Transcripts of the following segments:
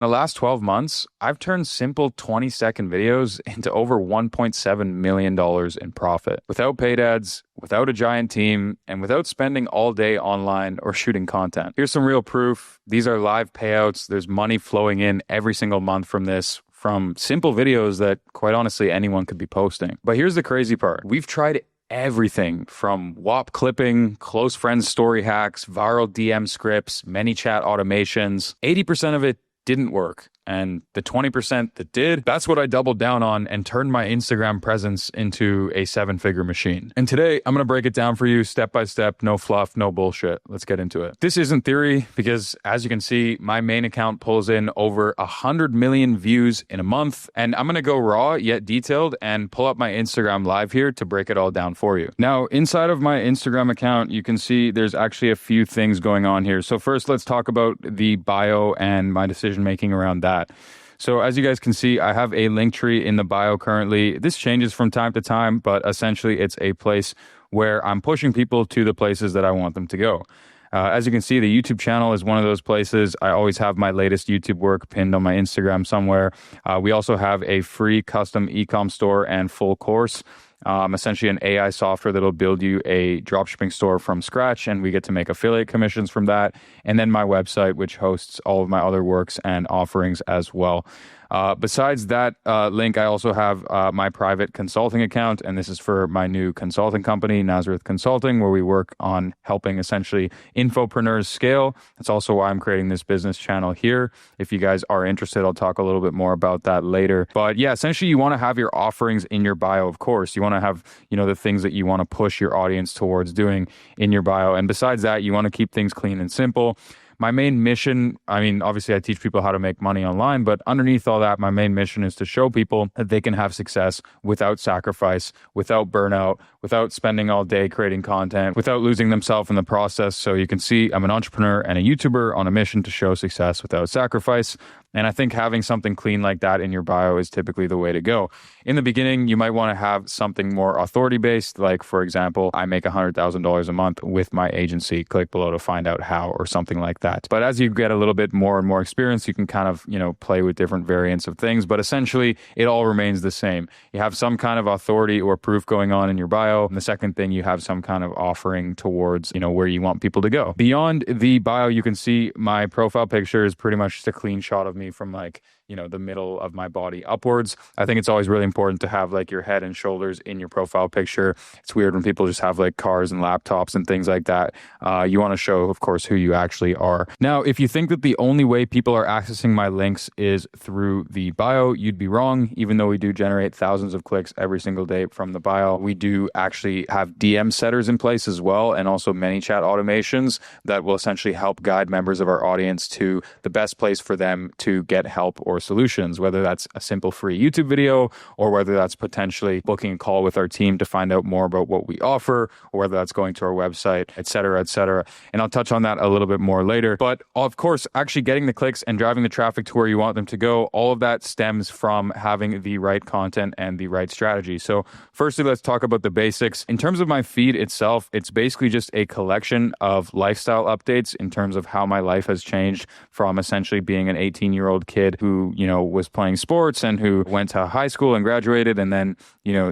In the last 12 months, I've turned simple 20-second videos into over $1.7 million in profit without paid ads, without a giant team, and without spending all day online or shooting content. Here's some real proof. These are live payouts. There's money flowing in every single month from this, from simple videos that, quite honestly, anyone could be posting. But here's the crazy part. We've tried everything from WAP clipping, close friends story hacks, viral DM scripts, ManyChat automations. 80% of it didn't work. And the 20% that did, that's what I doubled down on and turned my Instagram presence into a 7-figure machine. And today, I'm going to break it down for you step by step, no fluff, no bullshit. Let's get into it. This isn't theory because, as you can see, my main account pulls in over 100 million views in a month. And I'm going to go raw yet detailed and pull up my Instagram live here to break it all down for you. Now, inside of my Instagram account, you can see there's actually a few things going on here. So first, let's talk about the bio and my decision making around that. So as you guys can see, I have a link tree in the bio currently. This changes from time to time, but essentially it's a place where I'm pushing people to the places that I want them to go. As you can see, the YouTube channel is one of those places. I always have my latest YouTube work pinned on my Instagram somewhere. We also have a free custom e-com store and full course. Essentially an AI software that'll build you a dropshipping store from scratch, and we get to make affiliate commissions from that. And then my website, which hosts all of my other works and offerings as well. Besides that link, I also have my private consulting account, and this is for my new consulting company, Nazareth Consulting, where we work on helping essentially infopreneurs scale. That's also why I'm creating this business channel here. If you guys are interested, I'll talk a little bit more about that later. But yeah, essentially you want to have your offerings in your bio, of course. You want to have, the things that you want to push your audience towards doing in your bio. And besides that, you want to keep things clean and simple. My main mission, obviously I teach people how to make money online, but underneath all that, my main mission is to show people that they can have success without sacrifice, without burnout, without spending all day creating content, without losing themselves in the process. So you can see I'm an entrepreneur and a YouTuber on a mission to show success without sacrifice. And I think having something clean like that in your bio is typically the way to go. In the beginning, you might want to have something more authority-based, like, for example, I make $100,000 a month with my agency. Click below to find out how, or something like that. But as you get a little bit more and more experience, you can kind of, play with different variants of things. But essentially, it all remains the same. You have some kind of authority or proof going on in your bio. And the second thing, you have some kind of offering towards, where you want people to go. Beyond the bio, you can see my profile picture is pretty much just a clean shot of me from the middle of my body upwards. I think it's always really important to have your head and shoulders in your profile picture. It's weird when people just have cars and laptops and things like that. You want to show, of course, who you actually are. Now, if you think that the only way people are accessing my links is through the bio, you'd be wrong. Even though we do generate thousands of clicks every single day from the bio, we do actually have DM setters in place as well, and also ManyChat automations that will essentially help guide members of our audience to the best place for them to get help or solutions, whether that's a simple free YouTube video or whether that's potentially booking a call with our team to find out more about what we offer, or whether that's going to our website, et cetera, et cetera. And I'll touch on that a little bit more later. But of course, actually getting the clicks and driving the traffic to where you want them to go, all of that stems from having the right content and the right strategy. So firstly, let's talk about the basics. In terms of my feed itself, it's basically just a collection of lifestyle updates in terms of how my life has changed from essentially being an 18-year-old kid who was playing sports and who went to high school and graduated and then,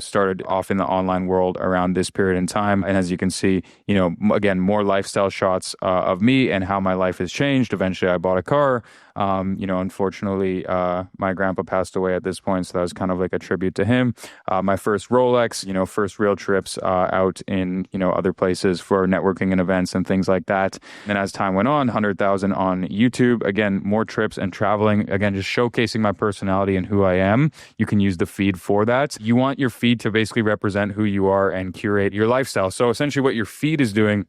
started off in the online world around this period in time. And as you can see, again, more lifestyle shots of me and how my life has changed. Eventually, I bought a car. Unfortunately, my grandpa passed away at this point, so that was kind of like a tribute to him. My first Rolex, first real trips out in, other places for networking and events and things like that. And as time went on, 100,000 on YouTube. Again, more trips and traveling. Again, just showcasing my personality and who I am. You can use the feed for that. You want your feed to basically represent who you are and curate your lifestyle. So essentially what your feed is doing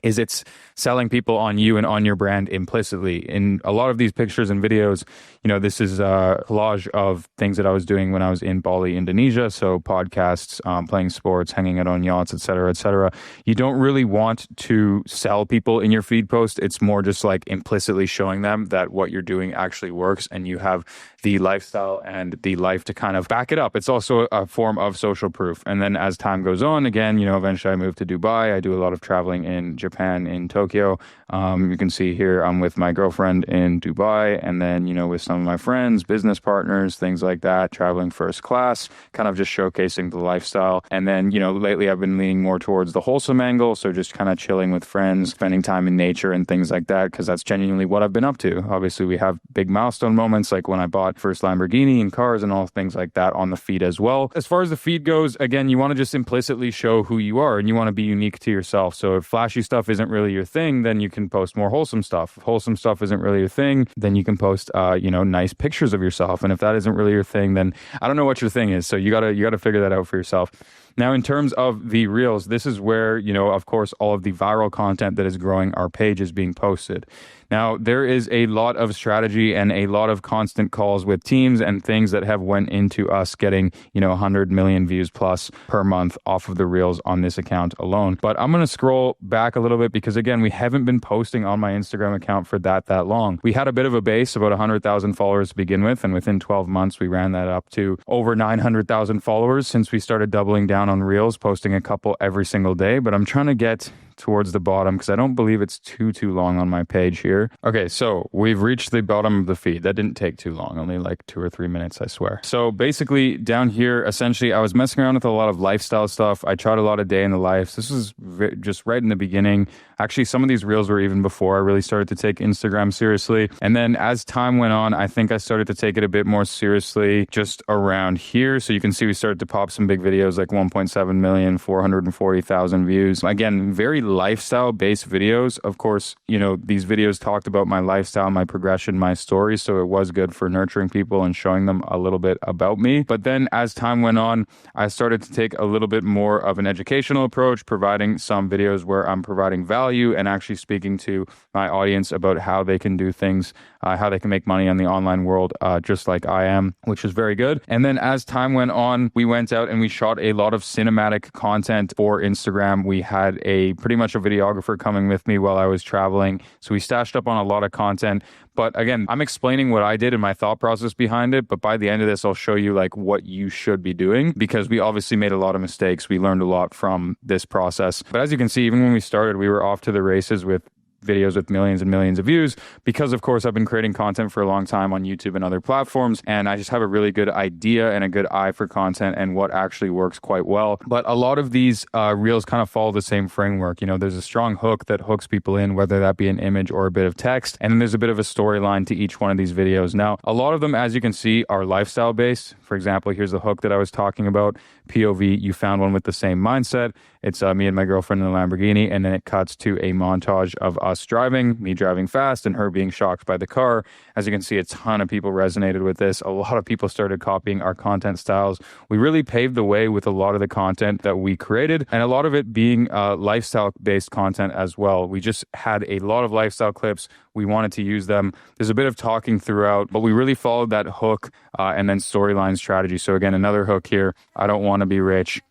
is it's selling people on you and on your brand implicitly. In a lot of these pictures and videos, this is a collage of things that I was doing when I was in Bali, Indonesia. So podcasts, playing sports, hanging out on yachts, et cetera, et cetera. You don't really want to sell people in your feed post. It's more just implicitly showing them that what you're doing actually works and you have the lifestyle and the life to kind of back it up. It's also a form of social proof. And then as time goes on, again, eventually I moved to Dubai. I do a lot of traveling in Japan in Tokyo. You can see here I'm with my girlfriend in Dubai, and then, with some of my friends, business partners, things like that, traveling first class, kind of just showcasing the lifestyle. And then, lately I've been leaning more towards the wholesome angle. So just kind of chilling with friends, spending time in nature and things like that, because that's genuinely what I've been up to. Obviously, we have big milestone moments like when I bought first Lamborghini and cars and all things like that on the feed as well. As far as the feed goes, again, you want to just implicitly show who you are and you want to be unique to yourself. So if flashy stuff isn't really your thing, then you can post more wholesome stuff. If wholesome stuff isn't really your thing, then you can post, nice pictures of yourself. And if that isn't really your thing, then I don't know what your thing is. So you gotta figure that out for yourself. Now, in terms of the reels, this is where, of course, all of the viral content that is growing our page is being posted. Now, there is a lot of strategy and a lot of constant calls with teams and things that have went into us getting, 100 million views plus per month off of the reels on this account alone. But I'm going to scroll back a little bit because, again, we haven't been posting on my Instagram account for that long. We had a bit of a base, about 100,000 followers to begin with, and within 12 months, we ran that up to over 900,000 followers since we started doubling down on reels, posting a couple every single day. But I'm trying to get towards the bottom because I don't believe it's too long on my page here. Okay, so we've reached the bottom of the feed. That didn't take too long, only like 2 or 3 minutes, I swear. So basically down here, essentially, I was messing around with a lot of lifestyle stuff. I tried a lot of day in the life. This was just right in the beginning. Actually, some of these reels were even before I really started to take Instagram seriously. And then as time went on, I think I started to take it a bit more seriously just around here. So you can see we started to pop some big videos like 1.7 million, 440,000 views. Again, very lifestyle-based videos. Of course, these videos talked about my lifestyle, my progression, my story, so it was good for nurturing people and showing them a little bit about me. But then as time went on, I started to take a little bit more of an educational approach, providing some videos where I'm providing value and actually speaking to my audience about how they can do things, how they can make money on the online world, just like I am, which is very good. And then as time went on, we went out and we shot a lot of cinematic content for Instagram. We had pretty much a videographer coming with me while I was traveling. So we stashed up on a lot of content. But again, I'm explaining what I did and my thought process behind it. But by the end of this, I'll show you like what you should be doing because we obviously made a lot of mistakes. We learned a lot from this process. But as you can see, even when we started, we were off to the races with videos with millions and millions of views because, of course, I've been creating content for a long time on YouTube and other platforms, and I just have a really good idea and a good eye for content and what actually works quite well. But a lot of these reels kind of follow the same framework. There's a strong hook that hooks people in, whether that be an image or a bit of text, and then there's a bit of a storyline to each one of these videos. Now, a lot of them, as you can see, are lifestyle based. For example, here's the hook that I was talking about. POV, you found one with the same mindset. It's me and my girlfriend in a Lamborghini, and then it cuts to a montage of us driving, me driving fast, and her being shocked by the car. As you can see, a ton of people resonated with this. A lot of people started copying our content styles. We really paved the way with a lot of the content that we created, and a lot of it being lifestyle-based content as well. We just had a lot of lifestyle clips. We wanted to use them. There's a bit of talking throughout, but we really followed that hook and then storyline strategy. So again, another hook here. I don't want to be rich.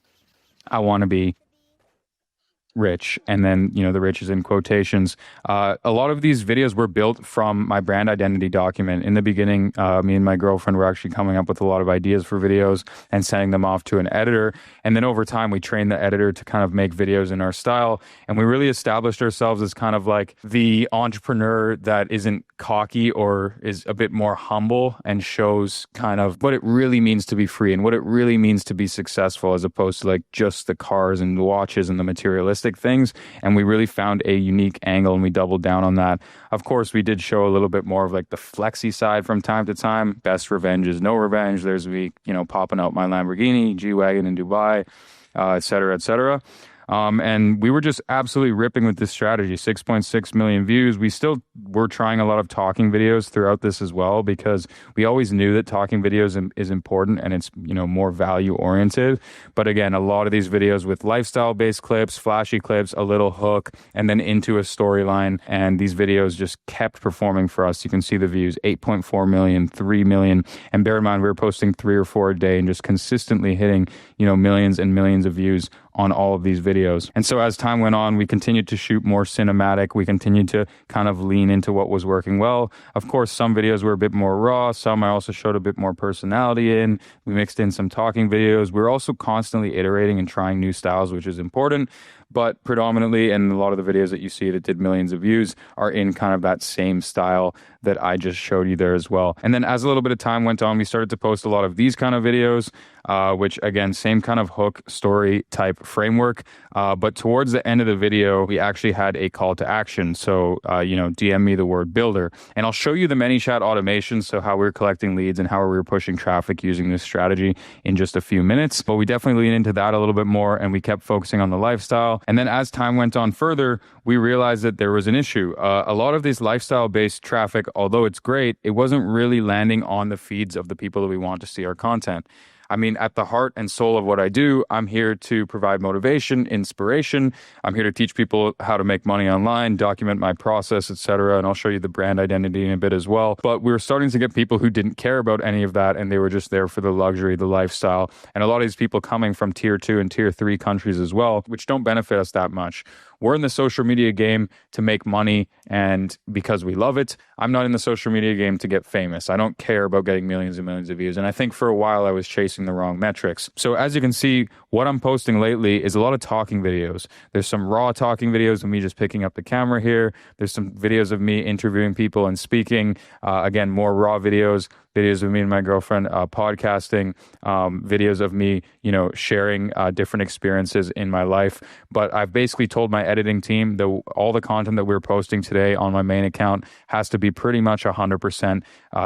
I want to be rich. And then, the rich is in quotations. A lot of these videos were built from my brand identity document. In the beginning, me and my girlfriend were actually coming up with a lot of ideas for videos and sending them off to an editor. And then over time, we trained the editor to kind of make videos in our style. And we really established ourselves as kind of like the entrepreneur that isn't cocky or is a bit more humble and shows kind of what it really means to be free and what it really means to be successful, as opposed to like just the cars and the watches and the materialistic things. And we really found a unique angle and we doubled down on that. Of course, we did show a little bit more of like the flexy side from time to time. Best revenge is no revenge. There's me, popping out my Lamborghini, G-Wagon in Dubai, et cetera, et cetera. And we were just absolutely ripping with this strategy. 6.6 million views. We still were trying a lot of talking videos throughout this as well, because we always knew that talking videos is important and it's, more value oriented. But again, a lot of these videos with lifestyle based clips, flashy clips, a little hook, and then into a storyline. And these videos just kept performing for us. You can see the views, 8.4 million, 3 million. And bear in mind, we were posting 3 or 4 a day and just consistently hitting, millions and millions of views on all of these videos. And so as time went on, we continued to shoot more cinematic. We continued to kind of lean into what was working well. Of course, some videos were a bit more raw. Some I also showed a bit more personality in. We mixed in some talking videos. We were also constantly iterating and trying new styles, which is important. but predominantly, and a lot of the videos that you see that did millions of views are in kind of that same style that I just showed you there as well. And then as a little bit of time went on, we started to post a lot of these kind of videos, which again, same kind of hook story type framework. But towards the end of the video, we actually had a call to action. So, DM me the word builder, and I'll show you the ManyChat automation. So how we're collecting leads and how we're pushing traffic using this strategy in just a few minutes. But we definitely lean into that a little bit more, and we kept focusing on the lifestyle. And then as time went on further, we realized that there was an issue. A lot of this lifestyle-based traffic, although it's great, it wasn't really landing on the feeds of the people that we want to see our content. I mean, at the heart and soul of what I do, I'm here to provide motivation, inspiration. I'm here to teach people how to make money online, document my process, etc. And I'll show you the brand identity in a bit as well. But we were starting to get people who didn't care about any of that, and they were just there for the luxury, the lifestyle. And a lot of these people coming from tier 2 and tier 3 countries as well, which don't benefit us that much. We're in the social media game to make money, and because we love it. I'm not in the social media game to get famous. I don't care about getting millions and millions of views. And I think for a while I was chasing the wrong metrics. So as you can see, what I'm posting lately is a lot of talking videos. There's some raw talking videos of me just picking up the camera here. There's some videos of me interviewing people and speaking. Again, more raw videos of me and my girlfriend podcasting, videos of me, sharing different experiences in my life. But I've basically told my editing team that all the content that we're posting today on my main account has to be pretty much 100%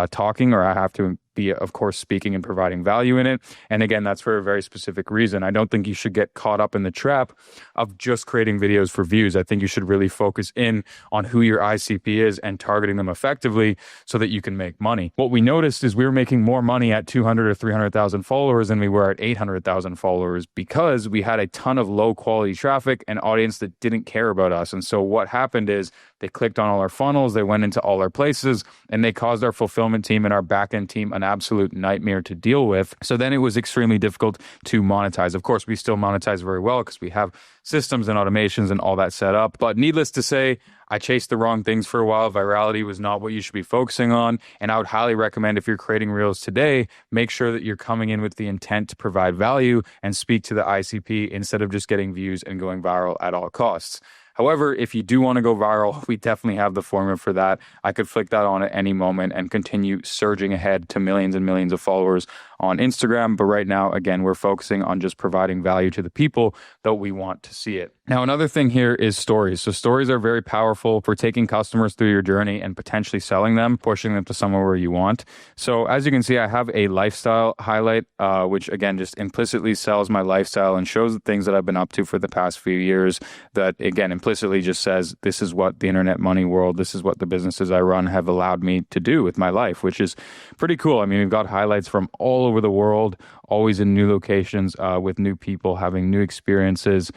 talking, or I have to be, of course, speaking and providing value in it. And again, that's for a very specific reason. I don't think you should get caught up in the trap of just creating videos for views. I think you should really focus in on who your ICP is and targeting them effectively so that you can make money. What we noticed is we were making more money at 200 or 300,000 followers than we were at 800,000 followers because we had a ton of low quality traffic and audience that didn't care about us. And so what happened is they clicked on all our funnels, they went into all our places, and they caused our fulfillment team and our backend team an absolute nightmare to deal with. So then it was extremely difficult to monetize. Of course, we still monetize very well because we have systems and automations and all that set up. But needless to say, I chased the wrong things for a while. Virality was not what you should be focusing on. And I would highly recommend, if you're creating Reels today, make sure that you're coming in with the intent to provide value and speak to the ICP instead of just getting views and going viral at all costs. However, if you do want to go viral, we definitely have the formula for that. I could flick that on at any moment and continue surging ahead to millions and millions of followers on Instagram. But right now, again, we're focusing on just providing value to the people that we want to see it. Now, another thing here is stories. So stories are very powerful for taking customers through your journey and potentially selling them, pushing them to somewhere where you want. So as you can see, I have a lifestyle highlight, which again, just implicitly sells my lifestyle and shows the things that I've been up to for the past few years that, again, implicitly just says, this is what the internet money world, this is what the businesses I run have allowed me to do with my life, which is pretty cool. I mean, we've got highlights from all over the world, always in new locations, with new people, having new experiences,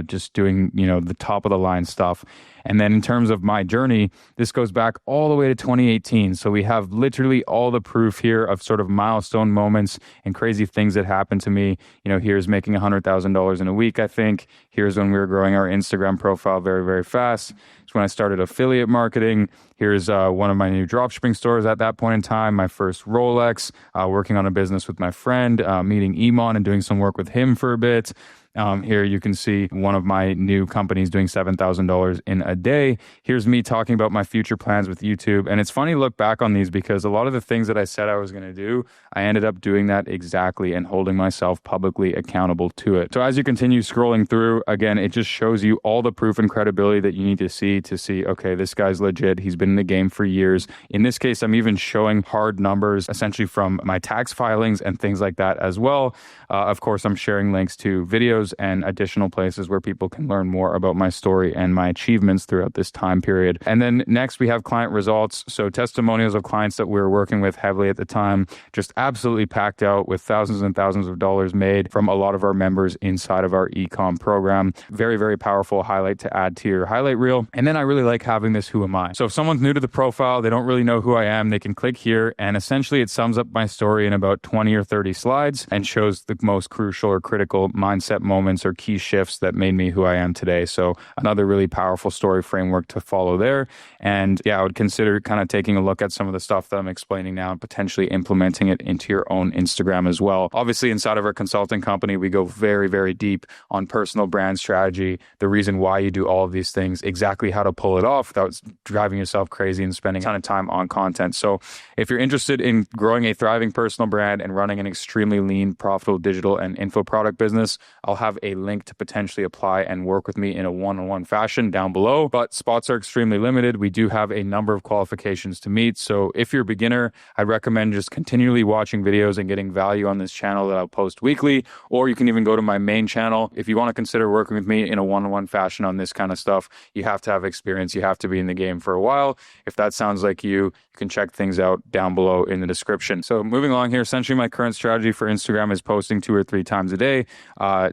just doing, the top of the line stuff. And then in terms of my journey, this goes back all the way to 2018. So we have literally all the proof here of sort of milestone moments and crazy things that happened to me. Here's making $100,000 in a week, I think. Here's when we were growing our Instagram profile very, very fast. It's when I started affiliate marketing. Here's one of my new dropshipping stores at that point in time, my first Rolex, working on a business with my friend, meeting Iman and doing some work with him for a bit. Here you can see one of my new companies doing $7,000 in a day. Here's me talking about my future plans with YouTube. And it's funny to look back on these because a lot of the things that I said I was going to do, I ended up doing that exactly and holding myself publicly accountable to it. So as you continue scrolling through, again, it just shows you all the proof and credibility that you need to see, okay, this guy's legit. He's been in the game for years. In this case, I'm even showing hard numbers essentially from my tax filings and things like that as well. Of course, I'm sharing links to videos and additional places where people can learn more about my story and my achievements throughout this time period. And then next we have client results. So testimonials of clients that we were working with heavily at the time, just absolutely packed out with thousands and thousands of dollars made from a lot of our members inside of our e-com program. Very, very powerful highlight to add to your highlight reel. And then I really like having this who am I. So if someone's new to the profile, they don't really know who I am, they can click here and essentially it sums up my story in about 20 or 30 slides and shows the most crucial or critical mindset moments or key shifts that made me who I am today. So another really powerful story framework to follow there. And yeah, I would consider kind of taking a look at some of the stuff that I'm explaining now and potentially implementing it into your own Instagram as well. Obviously, inside of our consulting company, we go very, very deep on personal brand strategy, the reason why you do all of these things, exactly how to pull it off without driving yourself crazy and spending a ton of time on content. So if you're interested in growing a thriving personal brand and running an extremely lean, profitable digital and info product business, I'll have a link to potentially apply and work with me in a one-on-one fashion down below. But spots are extremely limited. We do have a number of qualifications to meet. So if you're a beginner, I'd recommend just continually watching videos and getting value on this channel that I'll post weekly, or you can even go to my main channel. If you want to consider working with me in a one-on-one fashion on this kind of stuff, you have to have experience. You have to be in the game for a while. If that sounds like you can check things out down below in the description. So moving along here, essentially my current strategy for Instagram is posting 2 or 3 times a day,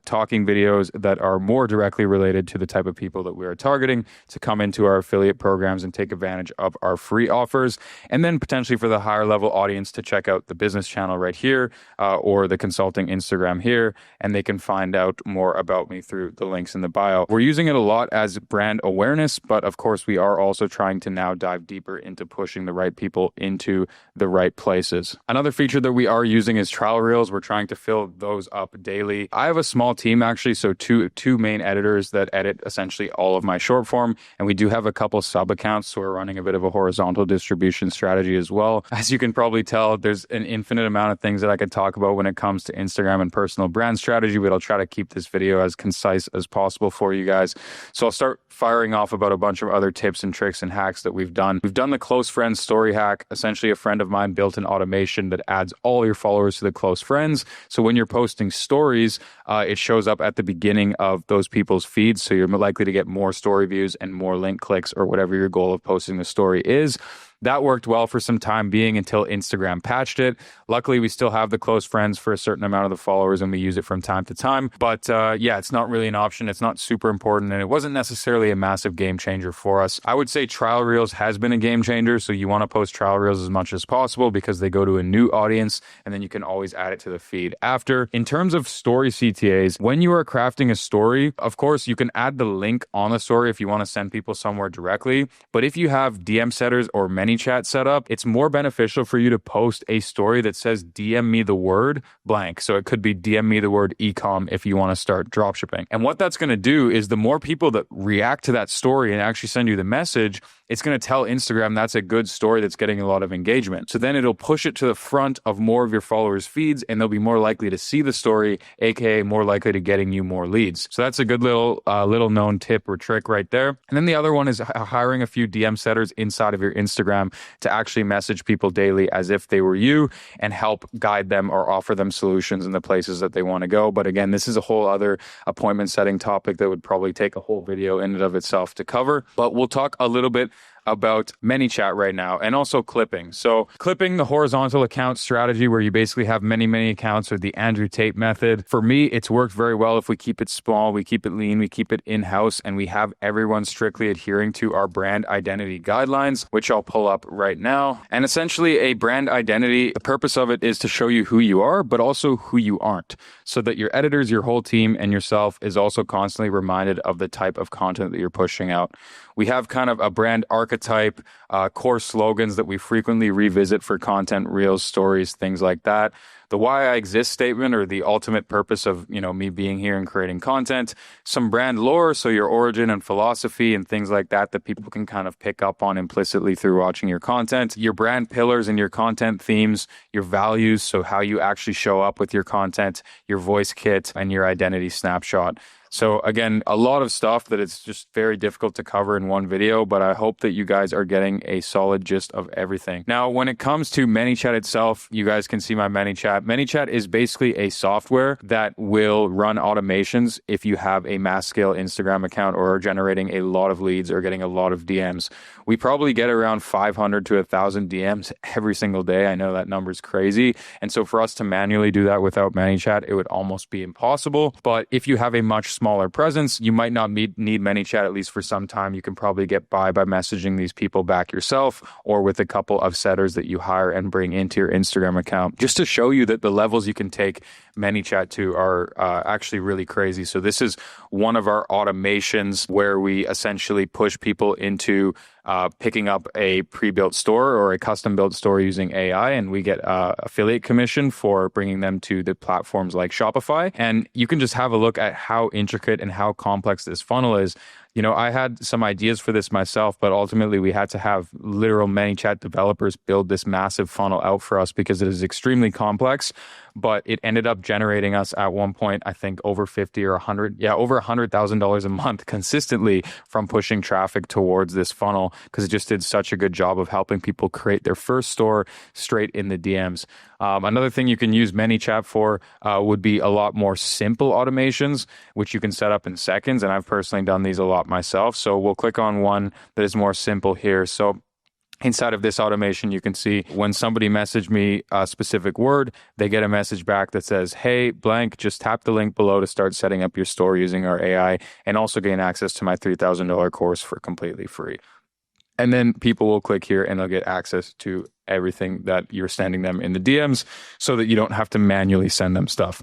talking videos that are more directly related to the type of people that we are targeting to come into our affiliate programs and take advantage of our free offers. And then potentially for the higher level audience to check out the business channel right here or the consulting Instagram here, and they can find out more about me through the links in the bio. We're using it a lot as brand awareness, but of course we are also trying to now dive deeper into pushing the right people into the right places. Another feature that we are using is trial reels. We're trying to fill those up daily. I have a small team actually, so two main editors that edit essentially all of my short form, and we do have a couple sub accounts, so we're running a bit of a horizontal distribution strategy as well. As you can probably tell, there's an infinite amount of things that I could talk about when it comes to Instagram and personal brand strategy, but I'll try to keep this video as concise as possible for you guys. So I'll start firing off about a bunch of other tips and tricks and hacks that we've done. We've done the close friends story hack. Essentially, a friend of mine built an automation that adds all your followers to the close friends. So when you're posting stories, it shows up at the beginning of those people's feeds. So you're likely to get more story views and more link clicks or whatever your goal of posting the story is. That worked well for some time being until Instagram patched it. Luckily, we still have the close friends for a certain amount of the followers and we use it from time to time. But yeah, it's not really an option. It's not super important and it wasn't necessarily a massive game changer for us. I would say trial reels has been a game changer. So you want to post trial reels as much as possible because they go to a new audience and then you can always add it to the feed after. In terms of story CTAs, when you are crafting a story, of course, you can add the link on the story if you want to send people somewhere directly. But if you have DM setters or many chat set up, it's more beneficial for you to post a story that says DM me the word blank. So it could be DM me the word ecom if you want to start dropshipping. And what that's going to do is the more people that react to that story and actually send you the message, it's going to tell Instagram that's a good story that's getting a lot of engagement. So then it'll push it to the front of more of your followers' feeds and they'll be more likely to see the story, aka more likely to getting you more leads. So that's a good little known tip or trick right there. And then the other one is hiring a few DM setters inside of your Instagram to actually message people daily as if they were you and help guide them or offer them solutions in the places that they want to go. But again, this is a whole other appointment setting topic that would probably take a whole video in and of itself to cover. But we'll talk a little bit about ManyChat right now and also clipping. So clipping, the horizontal account strategy where you basically have many accounts, or the Andrew Tate method. For me, it's worked very well if we keep it small, we keep it lean, we keep it in-house, and we have everyone strictly adhering to our brand identity guidelines, which I'll pull up right now. And essentially a brand identity, the purpose of it is to show you who you are, but also who you aren't, so that your editors, your whole team, and yourself is also constantly reminded of the type of content that you're pushing out. We have kind of a brand archetype, core slogans that we frequently revisit for content, reels, stories, things like that. The why I exist statement, or the ultimate purpose of, me being here and creating content. Some brand lore, so your origin and philosophy and things like that people can kind of pick up on implicitly through watching your content. Your brand pillars and your content themes, your values, so how you actually show up with your content, your voice kit, and your identity snapshot. So again, a lot of stuff that it's just very difficult to cover in one video, but I hope that you guys are getting a solid gist of everything. Now, when it comes to ManyChat itself, you guys can see my ManyChat. ManyChat is basically a software that will run automations if you have a mass scale Instagram account or are generating a lot of leads or getting a lot of DMs. We probably get around 500 to 1,000 DMs every single day. I know that number's crazy. And so for us to manually do that without ManyChat, it would almost be impossible. But if you have a much smaller presence, you might not need ManyChat, at least for some time. You can probably get by messaging these people back yourself, or with a couple of setters that you hire and bring into your Instagram account, just to show you that the levels you can take ManyChat to are actually really crazy. So this is one of our automations where we essentially push people into picking up a pre-built store or a custom-built store using AI, and we get affiliate commission for bringing them to the platforms like Shopify. And you can just have a look at how intricate and how complex this funnel is. You know, I had some ideas for this myself, but ultimately we had to have literal ManyChat developers build this massive funnel out for us because it is extremely complex. But it ended up generating us at one point, I think, over 50 or 100, over $100,000 a month consistently from pushing traffic towards this funnel, because it just did such a good job of helping people create their first store straight in the DMs. Another thing you can use ManyChat for would be a lot more simple automations, which you can set up in seconds. And I've personally done these a lot myself. So we'll click on one that is more simple here. So inside of this automation, you can see when somebody messaged me a specific word, they get a message back that says, hey, blank, just tap the link below to start setting up your store using our AI, and also gain access to my $3,000 course for completely free. And then people will click here and they'll get access to everything that you're sending them in the DMs, so that you don't have to manually send them stuff.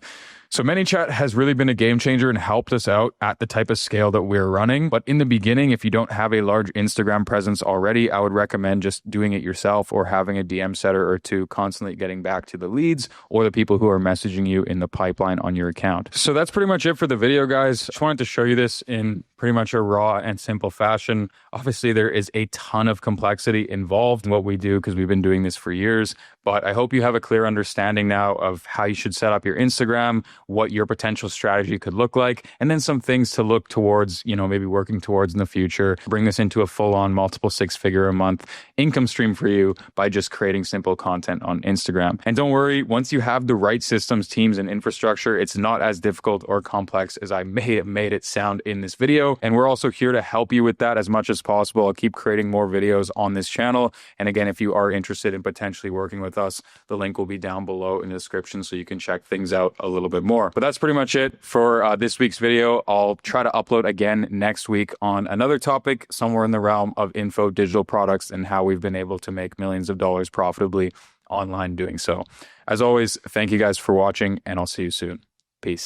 So ManyChat has really been a game changer and helped us out at the type of scale that we're running. But in the beginning, if you don't have a large Instagram presence already, I would recommend just doing it yourself, or having a DM setter or two constantly getting back to the leads or the people who are messaging you in the pipeline on your account. So that's pretty much it for the video, guys. Just wanted to show you this in pretty much a raw and simple fashion. Obviously, there is a ton of complexity involved in what we do because we've been doing this for years. But I hope you have a clear understanding now of how you should set up your Instagram, what your potential strategy could look like, and then some things to look towards, maybe working towards in the future. Bring this into a full-on multiple six-figure a month income stream for you by just creating simple content on Instagram. And don't worry, once you have the right systems, teams, and infrastructure, it's not as difficult or complex as I may have made it sound in this video. And we're also here to help you with that as much as possible. I'll keep creating more videos on this channel. And again, if you are interested in potentially working with us, the link will be down below in the description so you can check things out a little bit more. But that's pretty much it for this week's video. I'll try to upload again next week on another topic somewhere in the realm of info digital products and how we've been able to make millions of dollars profitably online doing so. As always, thank you guys for watching, and I'll see you soon. Peace.